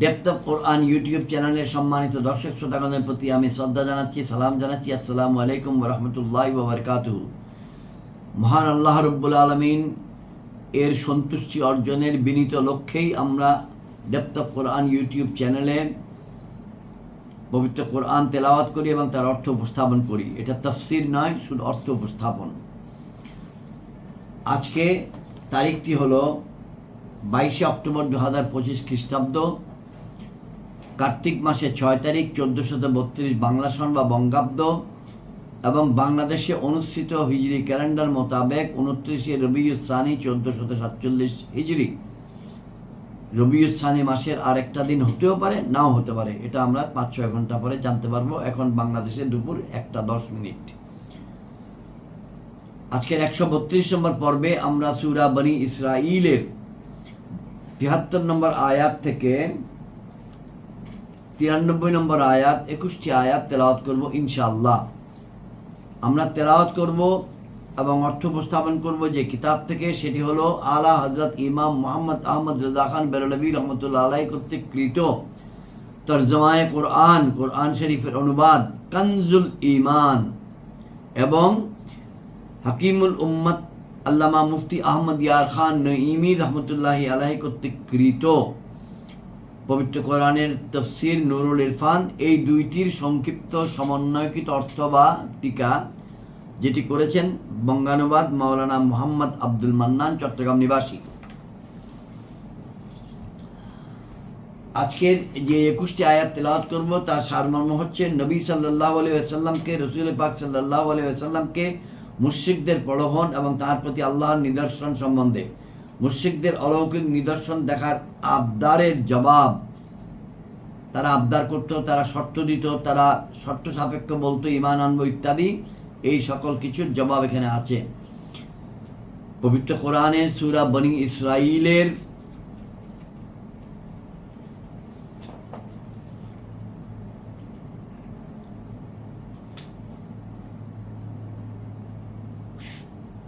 Depth of Quran YouTube চ্যানেলের সম্মানিত দর্শক শ্রোতাগণের প্রতি আমি শ্রদ্ধা জানাচ্ছি, সালাম জানাচ্ছি। আসসালামু আলাইকুম ওয়া রাহমাতুল্লাহি ওয়া বারাকাতুহু। মহান আল্লাহ রব্বুল আলামিন এর সন্তুষ্টি অর্জনের বিনীত লক্ষ্যেই আমরা ডেপথ অফ কোরআন ইউটিউব চ্যানেলে পবিত্র কোরআন তেলাওয়াত করি এবং তার অর্থ উপস্থাপন করি। এটা তাফসীর নয়, শুধু অর্থ উপস্থাপন। আজকে তারিখটি হলো 22 অক্টোবর 2025 খ্রিস্টাব্দ, কার্তিক মাসের 6 তারিখ, 1432 বাংলা সন বা বঙ্গাব্দ, এবং বাংলাদেশে অনুষ্ঠিত হিজরি ক্যালেন্ডার মোতাবেক 29 রবিউল সানি 1447 হিজরি। রবিউল সানি মাসের আর একটা দিন হতেও পারে, নাও হতে পারে। এটা আমরা 5-6 ঘন্টা পরে জানতে পারবো। এখন বাংলাদেশে দুপুর 1:10। আজকের 132 নম্বর পর্বে আমরা সূরা বনী ইসরাঈলের 73 নম্বর আয়াত থেকে 93 নম্বর আয়াত, 21টি আয়াত তেলাওয়াত করব ইনশাআল্লাহ। আমরা তেলাওয়াত করব এবং অর্থ উপস্থাপন করব যে কিতাব থেকে, সেটি হলো আলা হযরত ইমাম মুহাম্মদ আহমদ রেজা খান বেরলভী রহমতুল্লাহ আলাইহি কর্তৃক কৃত তরজমায়ে কোরআন, কোরআন শরীফের অনুবাদ কানজুল ঈমান, এবং হাকিমুল উম্মত আল্লামা মুফতি আহমদ ইয়ার খান নঈমি রহমতুল্লাহি আলাইহি কর্তৃক কৃত পবিত্র কোরআনের তফসির নুরুল ইরফান, এই দুইটির সংক্ষিপ্ত সমন্বয়কৃত অর্থ বা টিকা, যেটি করেছেন বঙ্গানুবাদ মাওলানা মুহাম্মদ আব্দুল মান্নান, চট্টগ্রাম নিবাসী। আজকের যে 21টি আয়াত তেলাওয়াত করব তার সারমর্ম হচ্ছে, নবী সাল্লাল্লাহু আলাইহি ওয়াসাল্লামকে, রাসূল পাক সাল্লাল্লাহু আলাইহি ওয়াসাল্লামকে মুশরিকদের প্রলোভন এবং তার প্রতি আল্লাহর নিদর্শন সম্বন্ধে, মুশরিকদের অলৌকিক নিদর্শন দেখার আবদারের জবাব। তারা আবদার করত, তারা শর্ত দিত, তারা শর্ত সাপেক্ষ বলতো ঈমান আনবো ইত্যাদি, এই সকল কিছুর জবাব এখানে আছে। পবিত্র কোরআনের সূরা বনী ইসরাঈলের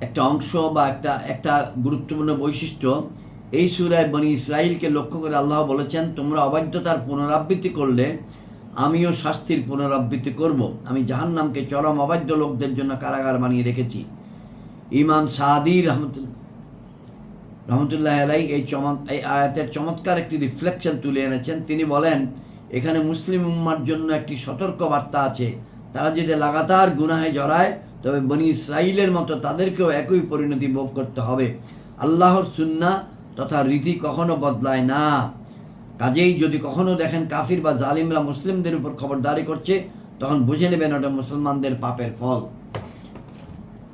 একটা অংশ বা একটা গুরুত্বপূর্ণ বৈশিষ্ট্য, এই সূরায় বনী ইসরাঈলকে লক্ষ্য করে আল্লাহ বলেছেন, তোমরা অবাধ্যতার পুনরাবৃত্তি করলে আমিও শাস্তির পুনরাবৃত্তি করব। আমি জাহান্নামকে চরম অবাধ্য লোকদের জন্য কারাগার বানিয়ে রেখেছি। ইমাম সাদি রহমতুল্লাহ আলাইহি এই আয়াতের চমৎকার একটি রিফ্লেকশন তুলে এনেছেন। তিনি বলেন, এখানে মুসলিম উম্মার জন্য একটি সতর্ক বার্তা আছে। তারা যদি লাগাতার গুনাহে জড়ায়, তবে বনী ইসরাঈলের মতো তাদেরকেও একই পরিণতি ভোগ করতে হবে। আল্লাহর সুন্নাহ তথা রীতি কখনো বদলায় না। কাজেই যদি কখনো দেখেন কাফির বা জালিমরা মুসলিমদের উপর খবরদারি করছে, তখন বুঝে নেবেন ওটা মুসলমানদের পাপের ফল।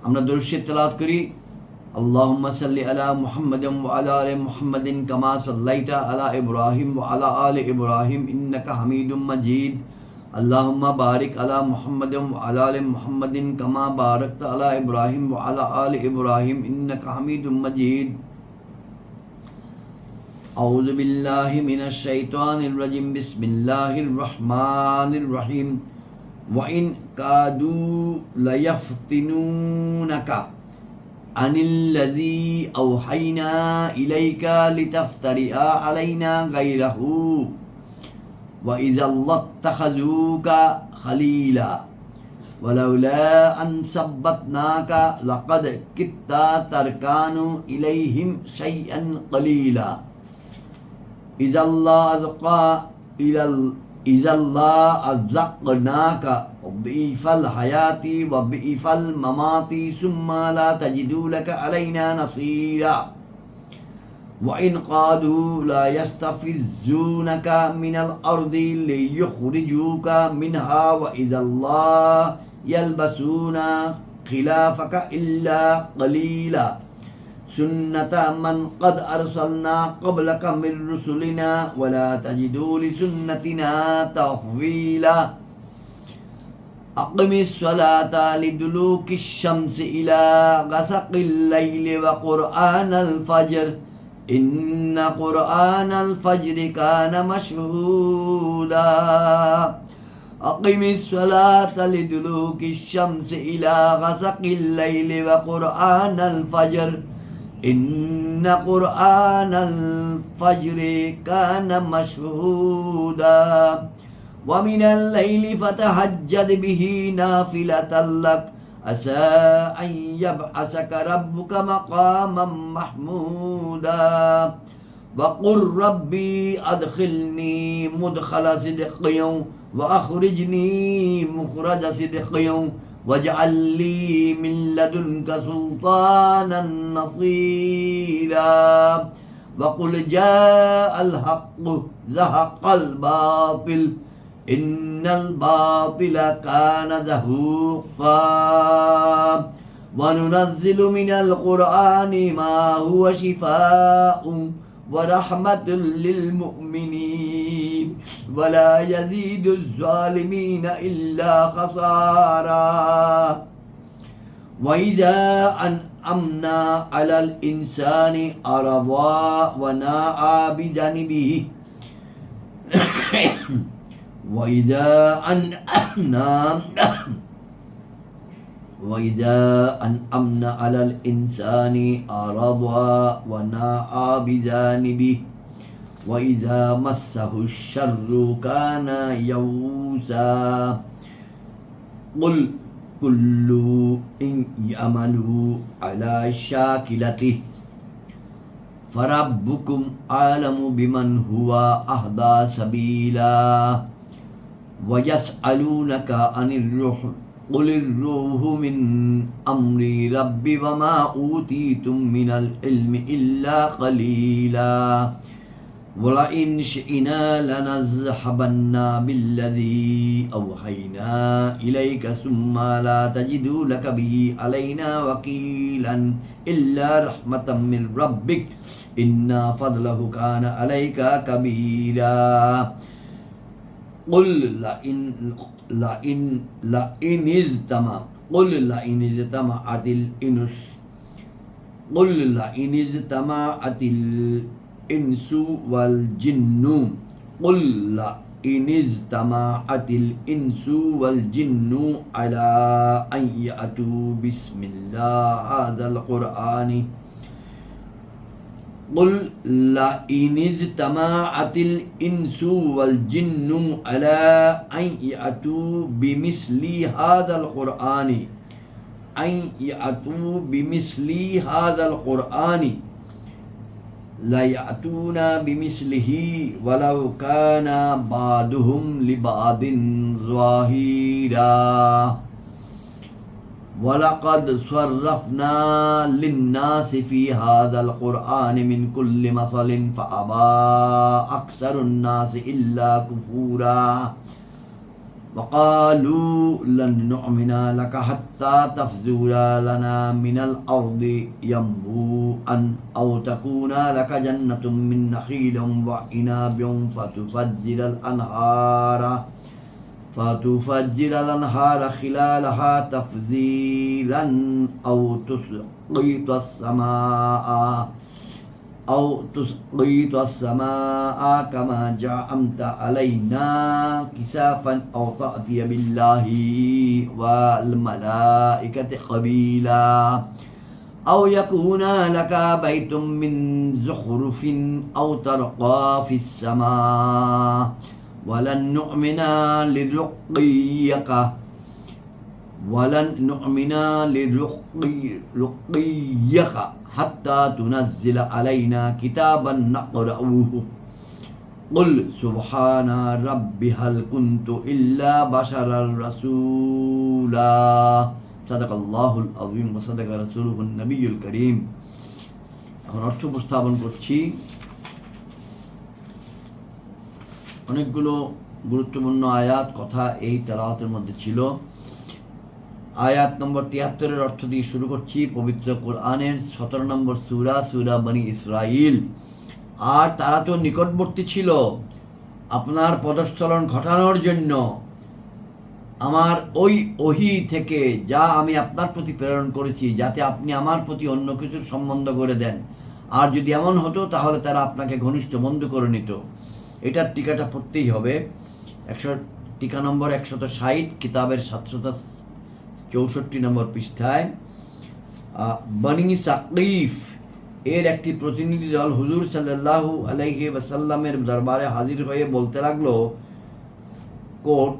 আমরা দরুদ শরীফ তেলাওয়াত করি। আল্লাহুম্মা সাল্লি আলা মুহাম্মাদিন ওয়া আলা আলি মুহাম্মাদিন কামা সাল্লাইতা আলা ইব্রাহিম ওয়া আলা আলি ইব্রাহিম ইন্নাকা হামিদুম মাজিদ। আল্লাহুম্মা বারিক আলা মুহাম্মাদিন ওয়া আলা আলি মুহাম্মাদিন কামা বারাকতা আলা ইব্রাহিম ওয়া আলা আলি ইব্রাহিম ইন্নাকা হামিদুম মাজিদ। আউযু বিল্লাহি মিনাশ শাইতানির রাজিম। বিসমিল্লাহির রহমানির রহিম। ওয়া ইন কাদু লায়াফতিনুনাকা আনিল্লাযী আওহাইনা ইলাইকা লিতাফতারিআ আলাইনা গায়রাহু ওয়া ইযাল্লাত্তাখাযুকা খালীলা ওয়ালাউলা আন সাব্বাতনাকা লাকাদ কিত্তা তারকানু ইলাইহিম শাইআন কলীলা ইযাল্লা আযাকনাকা বিইফাল হায়াতি ওয়া বিইফাল মামাতি সুম্মা লা তাজিদু লাকা আলাইনা নাসীরা ওয়া ইন ক্বাদু লা ইয়াস্তাফিজ্জুনাকা মিনাল আরদি লিইখরিজুকা মিনহা ওয়া ইযাল্লা ইয়ালবাসুনা খিলাফাকা ইল্লা কলীলা সুন্নাতা মান ক্বাদ আরসালনা ক্বাবলাকা মির রুসুলিনা ওয়া লা তাজিদু লিসুন্নাতিনা তাহওয়িলা। আকিমিস সালাতা লিদুলুকিশ শামসি ইলা গাসাকিল লাইলি ওয়া কুরআনাল ফাজর ইন্না কুরআনাল ফাজরি কানা মাশহুদা। আকিমিস সালাতা লিদুলুকিশ শামসি ইলা গাসাকিল লাইলি ওয়া কুরআনাল ফাজর ইন্না কুরআনাল ফাজরি কানা মাশহুদা ওয়া মিনাল লাইলি ফাতাহাজ্জাদ বিহি নাফিলাতাল লাক আসা আন ইয়াবআসাকা রাব্বুকা মাকামাম মাহমুদা وقل ربي أدخلني مدخل صدق وأخرجني مخرج صدق واجعل لي من لدنك سلطانا نصيرا وقل جاء الحق زهق الباطل إن الباطل كان زهوقا وننزل من القرآن ما هو شفاء ورحمة للمؤمنين ولا يزيد الظالمين إلا خسارا وإذا أنعمنا على الإنسان أرضا ونأى بجانبه وإذا أنعمنا على الإنسان أرضا ونأى بجانبه وإذا مسه الشر كان يئوسا قل كل يعمل على شاكلته فربكم أعلم بمن هو أهدى سبيلا ويسألونك عن الروح قل الروح من أمر ربي وما أوتيتم من العلم إلا قليلا ولئن شئنا لنذهبن بالذي أوحينا إليك ثم لا تجد لك به علينا وكيلا إلا رحمة من ربك إن فضله كان عليك كبيرا قل لئن اجتمعت الإنس والجن على أن يأتوا بسم الله هذا القرآن قل لئن اجتمعت الإنس والجن على أن يأتوا بمثل هذا القرآن لا يأتون بمثله ولو كان بعضهم لبعض ظهيرا ولقد صرفنا للناس في هذا القرآن من كل مثل فأبى أكثر الناس إلا كفورا وقالوا لن نؤمن لك حتى تفجر لنا من الأرض ينبوءا أو تكون لك جنة من نخيل وعنب فتفجر الأنهار خلالها تفجيرا أو تسقط السماء كما زعمت علينا كسافا أو تأتي بالله والملائكة قبيلا أو يكون لك بيت من زخرف أو ترقى في السماء ولن نؤمن لرقيك حتى تنزل علينا كتابا نقرأه قل سبحان ربي هل كنت إلا بشرا رسولا صدق الله العظيم وصدق رسوله النبي الكريم এখন অর্থ উপস্থাপন করছি অনেকগুলো গুরুত্বপূর্ণ আয়াত কথা এই তেলাওয়াতের মধ্যে ছিল। আয়াত নম্বর ৭৩-এর অর্থ দিয়ে শুরু করছি। পবিত্র কোরআনের ১৭ নম্বর সূরা বনী ইসরাইল। আর তারা তো নিকটবর্তী ছিল আপনার পদস্থলন ঘটানোর জন্য আমার ওই ওহী থেকে যা আমি আপনার প্রতি প্রেরণ করেছি, যাতে আপনি আমার প্রতি অন্য কিছুর সম্বন্ধ করে দেন। আর যদি এমন হতো তাহলে তারা আপনাকে ঘনিষ্ঠ বন্ধু করে নিত। এটার টিকাটা পড়তেই হবে। টিকা নম্বর ১৬০ কিতাবের ৭৬৪ নম্বর পৃষ্ঠায়। বনি সাকিফ এর একটি প্রতিনিধি দল হুজুর সাল্লাল্লাহু আলাইহি ওয়াসাল্লামের দরবারে হাজির হয়ে বলতে লাগলো, কোট,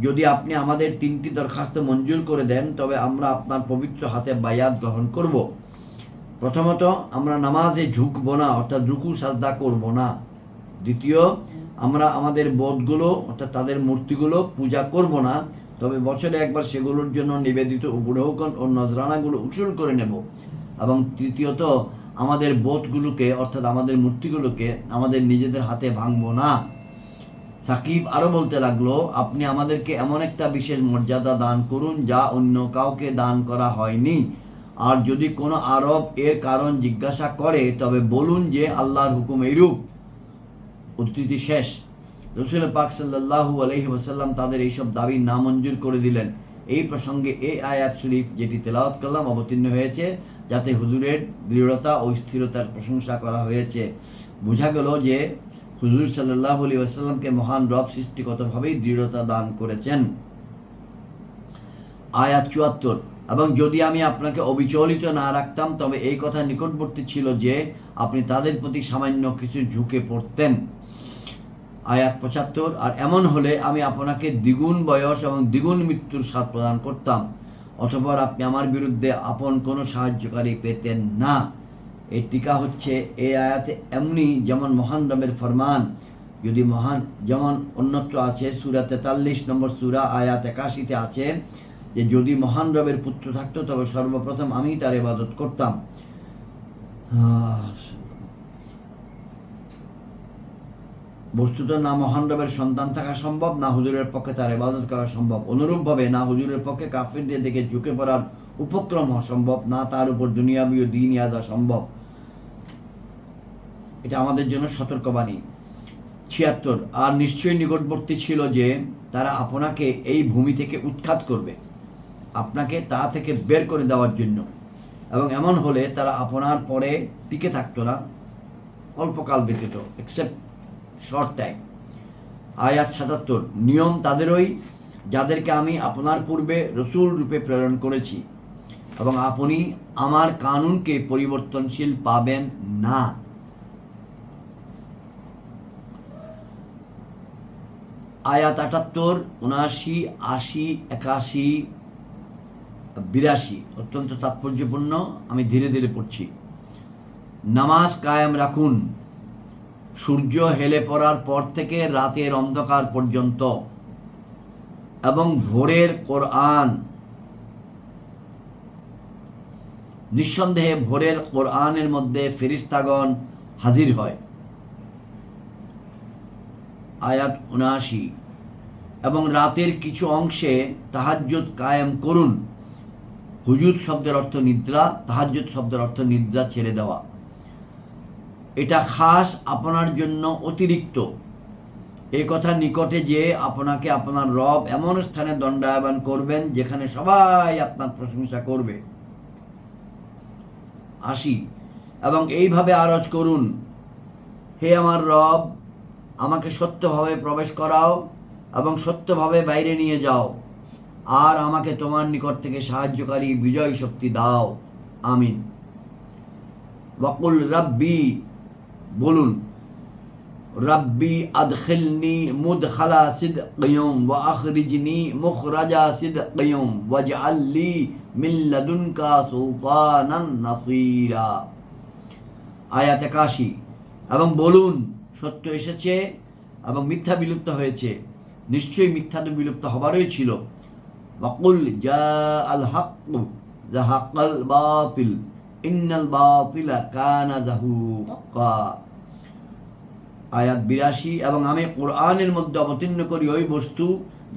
যদি আপনি আমাদের 3টি দরখাস্ত মঞ্জুর করে দেন তবে আমরা আপনার পবিত্র হাতে বায়াত গ্রহণ করব। প্রথমত, আমরা নামাজে ঝুঁকবো না, অর্থাৎ রুকু সাজদা করব না। দ্বিতীয়, আমরা আমাদের বোধগুলো অর্থাৎ তাদের মূর্তিগুলো পূজা করব না, তবে বছরে একবার সেগুলোর জন্য নিবেদিত উপঢৌকন ও নজরানাগুলো উসুল করে নেব। এবং তৃতীয়ত, আমাদের বোধগুলোকে অর্থাৎ আমাদের মূর্তিগুলোকে আমাদের নিজেদের হাতে ভাঙব না। সাকিব আরও বলতে লাগলো, আপনি আমাদেরকে এমন একটা বিশেষ মর্যাদা দান করুন যা অন্য কাউকে দান করা হয়নি। আর যদি কোনো আরব এর কারণ জিজ্ঞাসা করে তবে বলুন যে আল্লাহর হুকুম এইরূপ। উদ্ধৃতি শেষ। রাসূল পাক সাল্লাল্লাহু আলাইহি ওয়াসাল্লাম তাদের এইসব দাবি নামঞ্জুর করে দিলেন। এই প্রসঙ্গে এই আয়াত শরীফ যেটি তেলাওয়াত করলাম অবতীর্ণ হয়েছে, যাতে হুজুরের দৃঢ়তা ও স্থিরতার প্রশংসা করা হয়েছে। বোঝা গেল যে হুজুর সাল্লাল্লাহু আলাইহি ওয়াসাল্লামকে মহান রব সৃষ্টিগতভাবেই দৃঢ়তা দান করেছেন। আয়াত ৭৪। এবং যদি আমি আপনাকে অবিচলিত না রাখতাম তবে এই কথা নিকটবর্তী ছিল যে আপনি তাদের প্রতি সামান্য কিছু ঝুঁকে পড়তেন। আয়াত ৭৫। আর এমন হলে আমি আপনাকে দ্বিগুণ বয়স এবং দ্বিগুণ মৃত্যুর স্বাদ প্রদান করতাম, অতঃপর আপনি আমার বিরুদ্ধে আপন কোনো সাহায্যকারী পেতেন না। এই টিকা হচ্ছে এই আয়াতে এমনি যেমন মহান রবের ফরমান, যদি মহান যেমন অন্যত্র আছে সূরা ৪৩ নম্বর সূরা আয়াত ৮১-তে আছে যে যদি মহান রবের পুত্র থাকতো তবে সর্বপ্রথম আমি তার ইবাদত করতাম। বস্তুত না মহান রবের সন্তান থাকা সম্ভব, না হুজুরের পক্ষে তার ইবাদত করা সম্ভব। অনুরূপভাবে না হুজুরের পক্ষে কাফিরদের দিকে ঝুঁকে পড়ার উপক্রম হওয়া সম্ভব, না তার উপর দুনিয়াবী ও দ্বীন ইয়াদা সম্ভব। এটা আমাদের জন্য সতর্কবাণী। ৭৬। আর নিশ্চয়ই নিকটবর্তী ছিল যে তারা আপনাকে এই ভূমি থেকে উৎখাত করবে, আপনাকে তা থেকে বের করে দেওয়ার জন্য, এবং এমন হলে তারা আপনার পরে টিকে থাকতো না অল্পকাল ব্যতীত, এক্সেপ্ট শর্ট টাইম। আয়াত ৭৭। নিয়ম তাদেরই যাদেরকে আমি আপনার পূর্বে রসুল রূপে প্রেরণ করেছি, এবং আপনি আমার কানুনকে পরিবর্তনশীল পাবেন না। আয়াত ৭৮, ৭৯, ৮০, ৮১, ৮২ অত্যন্ত তাৎপর্যপূর্ণ। আমি ধীরে ধীরে পড়ছি। নামাজ কায়েম রাখুন সূর্য হেলে পড়ার পর থেকে রাতের অন্ধকার পর্যন্ত, এবং ভোরের কোরআন, নিঃসন্দেহে ভোরের কোরআনের মধ্যে ফেরেশতাগণ হাজির হয়। আয়াত ৭৯। এবং রাতের কিছু অংশে তাহাজ্জুদ কায়েম করুন। হুজুদ শব্দের অর্থ নিদ্রা, তাহাজ্জুদ শব্দের অর্থ নিদ্রা ছেড়ে দেওয়া। এটা খাস আপনার জন্য অতিরিক্ত। এ কথা নিকটে যে আপনাকে আপনার রব এমন স্থানে দণ্ডায়মান করবেন যেখানে সবাই আপনার প্রশংসা করবে। ৮০। এবং এইভাবে আরজ করুন, হে আমার রব, আমাকে সত্যভাবে প্রবেশ করাও এবং সত্যভাবে বাইরে নিয়ে যাও, আর আমাকে তোমার নিকট থেকে সাহায্যকারী বিজয় শক্তি দাও। আমিন। ওয়াকুল রাব্বি, বলুন, রাব্বি আদখিলনি মুদখালা সিদকিয়ুম ওয়া আখরিজনি মুখরাজা সিদকিয়ুম ওয়াজআললি মিন লাদুনকা সুলতানান নাসীরা। আয়াত ৮১। এবং বলুন, সত্য এসেছে এবং মিথ্যা বিলুপ্ত হয়েছে, নিশ্চয়ই মিথ্যা তো বিলুপ্ত হবারই ছিল। ওয়াকুল জাআল হাক্কু যাহাকাল বাতিল ইন্নাল বাতিলা কানা যাহুকা। আয়াত ৮২। এবং আমি কোরআনের মধ্যে অবতীর্ণ করি ওই বস্তু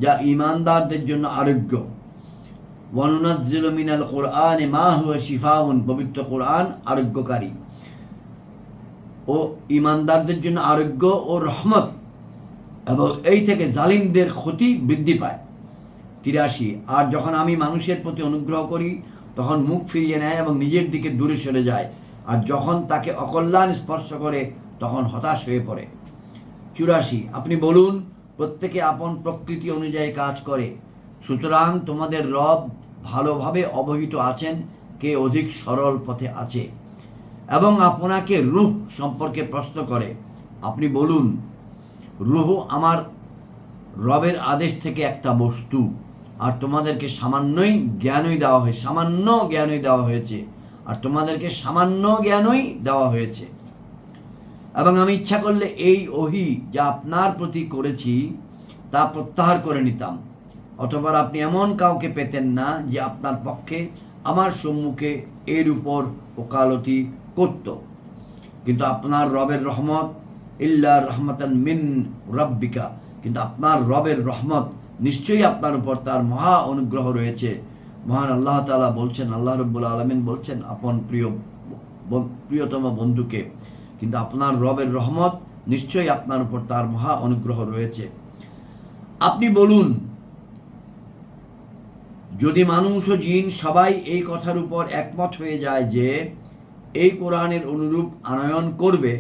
যা ঈমানদারদের জন্য আরোগ্য। ওয়া নুনাজ্জিলু মিনাল কোরআনি মা হুয়া শিফাউন, পবিত্র কোরআন আরোগ্যকারী ও ঈমানদারদের জন্য আরোগ্য ও রহমত, এবং এই থেকে জালিমদের ক্ষতি বৃদ্ধি পায়। ৮৩। আর যখন আমি মানুষের প্রতি অনুগ্রহ করি তখন মুখ ফিরিয়ে নেয় এবং নিজের দিকে দূরে সরে যায়, আর যখন তাকে অকল্যাণ স্পর্শ করে তখন হতাশ হয়ে পড়ে। ৮৪। আপনি বলুন, প্রত্যেকে আপন প্রকৃতি অনুযায়ী কাজ করে, সুতরাং তোমাদের রব ভালোভাবে অবহিত আছেন কে অধিক সরল পথে আছে। এবং আপনাকে রূহ সম্পর্কে প্রশ্ন করে, আপনি বলুন, রূহ আমার রবের আদেশ থেকে একটা বস্তু, আর তোমাদেরকে সামান্যই জ্ঞানই দেওয়া হয়েছে, আর তোমাদেরকে সামান্য জ্ঞানই দেওয়া হয়েছে। এবং আমি ইচ্ছা করলে এই ওহী যা আপনার প্রতি করেছি তা প্রত্যাহার করে নিতাম, অথবা আপনি এমন কাউকে পেতেন না যে আপনার পক্ষে আমার সম্মুখে এর উপর ওকালতি করত। কিন্তু আপনার রবের রহমত ইল্লা রহমাতান মিন রব্বিকা, কিন্তু আপনার রবের রহমত নিশ্চয়ই আপনার উপর তার মহা অনুগ্রহ রয়েছে। মহান আল্লাহ তাআলা বলছেন, আল্লাহ রাব্বুল আলামিন বলছেন আপন প্রিয়তম বন্ধুকে, কিন্তু আপনার রবের রহমত নিশ্চয়ই আপনার উপর তার মহা অনুগ্রহ রয়েছে। আপনি বলুন, যদি মানুষ ও জিন সবাই এই কথার উপর একমত হয়ে যায় যে এই কোরআনের অনুরূপ আনয়ন করবে,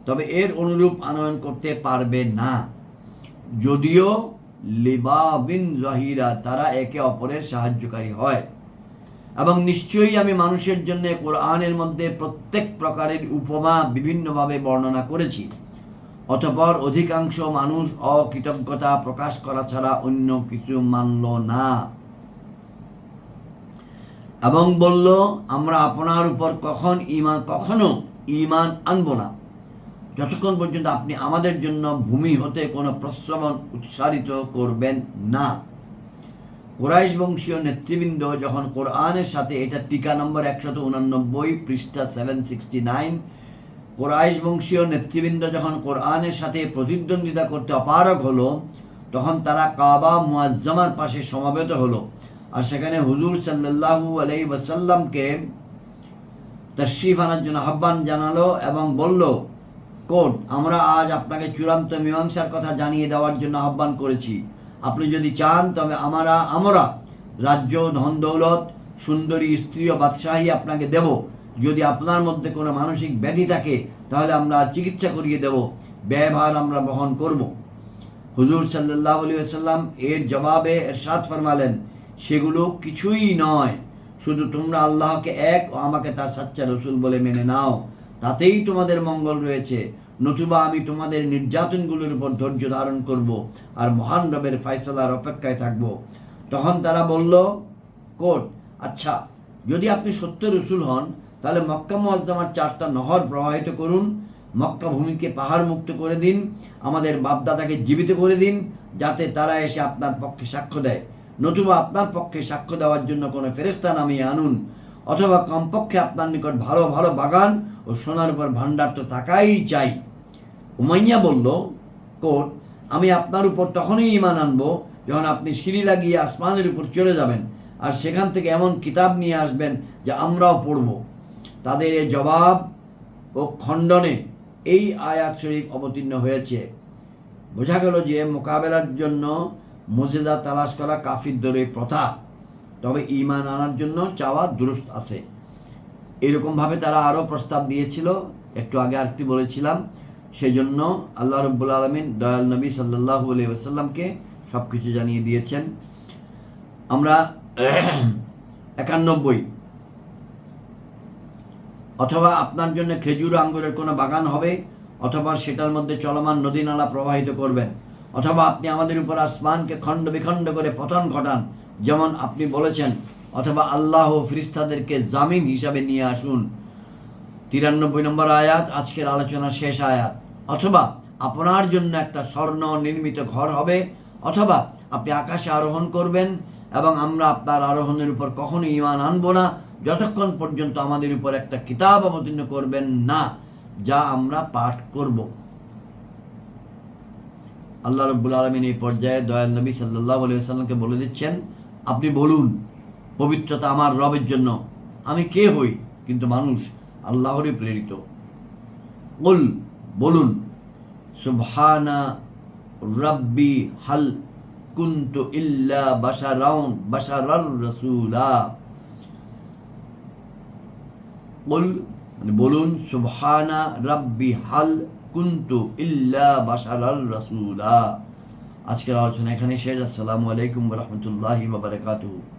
তবে এর অনুরূপ আনয়ন করতে পারবে না, যদিও লিবাবিন জাহিরা, তারা একে অপরের সাহায্যকারী হয়। এবং নিশ্চয়ই আমি মানুষের জন্য কোরআনের মধ্যে প্রত্যেক প্রকারের উপমা বিভিন্নভাবে বর্ণনা করেছি, অতঃপর অধিকাংশ মানুষ অকৃতজ্ঞতা প্রকাশ করা ছাড়া অন্য কিছু মানল না এবং বলল, আমরা আপনার উপর কখনো ঈমান আনব না যতক্ষণ পর্যন্ত আপনি আমাদের জন্য ভূমি হতে কোনো প্রশ্রবণ উৎসারিত করবেন না। কুরাইশ বংশীয় নেতৃবৃন্দ যখন কোরআনের সাথে, এটা টিকা নম্বর 189 পৃষ্ঠা 769, কুরাইশ বংশীয় নেতৃবৃন্দ যখন কোরআনের সাথে প্রতিদ্বন্দ্বিতা করতে অপারগ হলো, তখন তারা কাবা মুআজ্জামার পাশে সমবেত হলো, আর সেখানে হুজুর সাল্লাল্লাহু আলাইহি ওয়াসাল্লামকে তাশরীফ আনার জন্য আহ্বান জানালো এবং বলল, কোড, আমরা আজ আপনাকে চূড়ান্ত মীমাংসার কথা জানিয়ে দেওয়ার জন্য আহ্বান করেছি। আপনি যদি চান তবে আমরা রাজ্য, ধন দৌলত, সুন্দরী স্ত্রী ও বাদশাহী আপনাকে দেব। যদি আপনার মধ্যে কোনো মানসিক ব্যাধি থাকে তাহলে আমরা চিকিৎসা করিয়ে দেব, ব্যয়ভার আমরা বহন করব। হুজুর সাল্লাল্লাহু আলাইহি ওয়াসাল্লাম এর জবাবে ইরশাদ ফরমালেন, সেগুলো কিছুই নয়, শুধু তোমরা আল্লাহকে এক ও আমাকে তার সাচ্চা রসুল বলে মেনে নাও, তাতেই তোমাদের মঙ্গল রয়েছে, নতুবা আমি তোমাদের নির্যাতনগুলোর উপর ধৈর্য ধারণ করব আর মহান রবের ফয়সালার অপেক্ষায় থাকব। তখন তারা বলল, কোট, আচ্ছা, যদি আপনি সত্য রসুল হন তাহলে মক্কা মুআজ্জামার 4টা নহর প্রবাহিত করুন, মক্কা ভূমিকে পাহাড় মুক্ত করে দিন, আমাদের বাপদাদাকে জীবিত করে দিন, যাতে তারা এসে আপনার পক্ষে সাক্ষ্য দেয়, নতুবা আপনার পক্ষে সাক্ষ্য দেওয়ার জন্য কোনো ফেরেশতা নামিয়ে আনুন, অথবা কমপক্ষে আপনার নিকট ভালো ভালো বাগান ও সোনার উপর ভাণ্ডার তো থাকাই চাই। উমাইয়া বলল, কোট, আমি আপনার উপর তখনই ঈমান আনবো যখন আপনি সিঁড়ি লাগিয়ে আসমানের উপর চলে যাবেন আর সেখান থেকে এমন কিতাব নিয়ে আসবেন যা আমরাও পড়ব। তাদের এই জবাব ও খণ্ডনে এই আয়াত শরীফ অবতীর্ণ হয়েছে। বোঝা গেল যে মোকাবেলার জন্য মুজিজা তালাশ করা কাফিরদের প্রথা, তবে ঈমান আনার জন্য চাওয়া দুরুস্ত আছে। এরকমভাবে তারা আরও প্রস্তাব দিয়েছিল, একটু আগে আরেকটি বলেছিলাম। সেই জন্য আল্লাহ রাব্বুল আলামিন দয়াল নবী সাল্লাল্লাহু আলাইহি ওয়াসাল্লামকে সব কিছু জানিয়ে দিয়েছেন। আমরা 91, অথবা আপনার জন্য খেজুর আঙ্গুরের কোনো বাগান হবে, অথবা সেটার মধ্যে চলমান নদী নালা প্রবাহিত করবেন, অথবা আপনি আমাদের উপর আসমানকে খণ্ড বিখণ্ড করে পতন ঘটান যেমন আপনি বলেছেন, অথবা আল্লাহ ও ফেরেশতাদেরকে জামিন হিসাবে নিয়ে আসুন। 93 নম্বর আয়াত, আজকের আলোচনার শেষ আয়াত। অথবা আপনার জন্য একটা স্বর্ণ নির্মিত ঘর হবে, অথবা আপনি আকাশে আরোহণ করবেন এবং আমরা আপনার আরোহণের উপর কখনো ঈমান আনব না যতক্ষণ পর্যন্ত আমাদের উপর একটা কিতাব অবতীর্ণ করবেন না যা আমরা পাঠ করব। আল্লাহ রাব্বুল আলামিন এই পর্যায়ে দয়াল নবী সাল্লাল্লাহু আলাইহি ওয়াসাল্লামকে বলে দিচ্ছেন, আপনি বলুন, পবিত্রতা আমার রবের জন্য, আমি কে হই কিন্তু মানুষ, আল্লাহরই প্রেরিত। বলুন, সুবহানা রাব্বি হাল কুনতু ইল্লা বাশারার রাসূলা। বলুন, সুবহানা রাব্বি হাল কুনতু ইল্লা বাশারার রাসূলা। আজকের আলোচনা এখানে শেষ। আসসালামু আলাইকুম ওয়া রাহমাতুল্লাহি ওয়া বারাকাতুহু।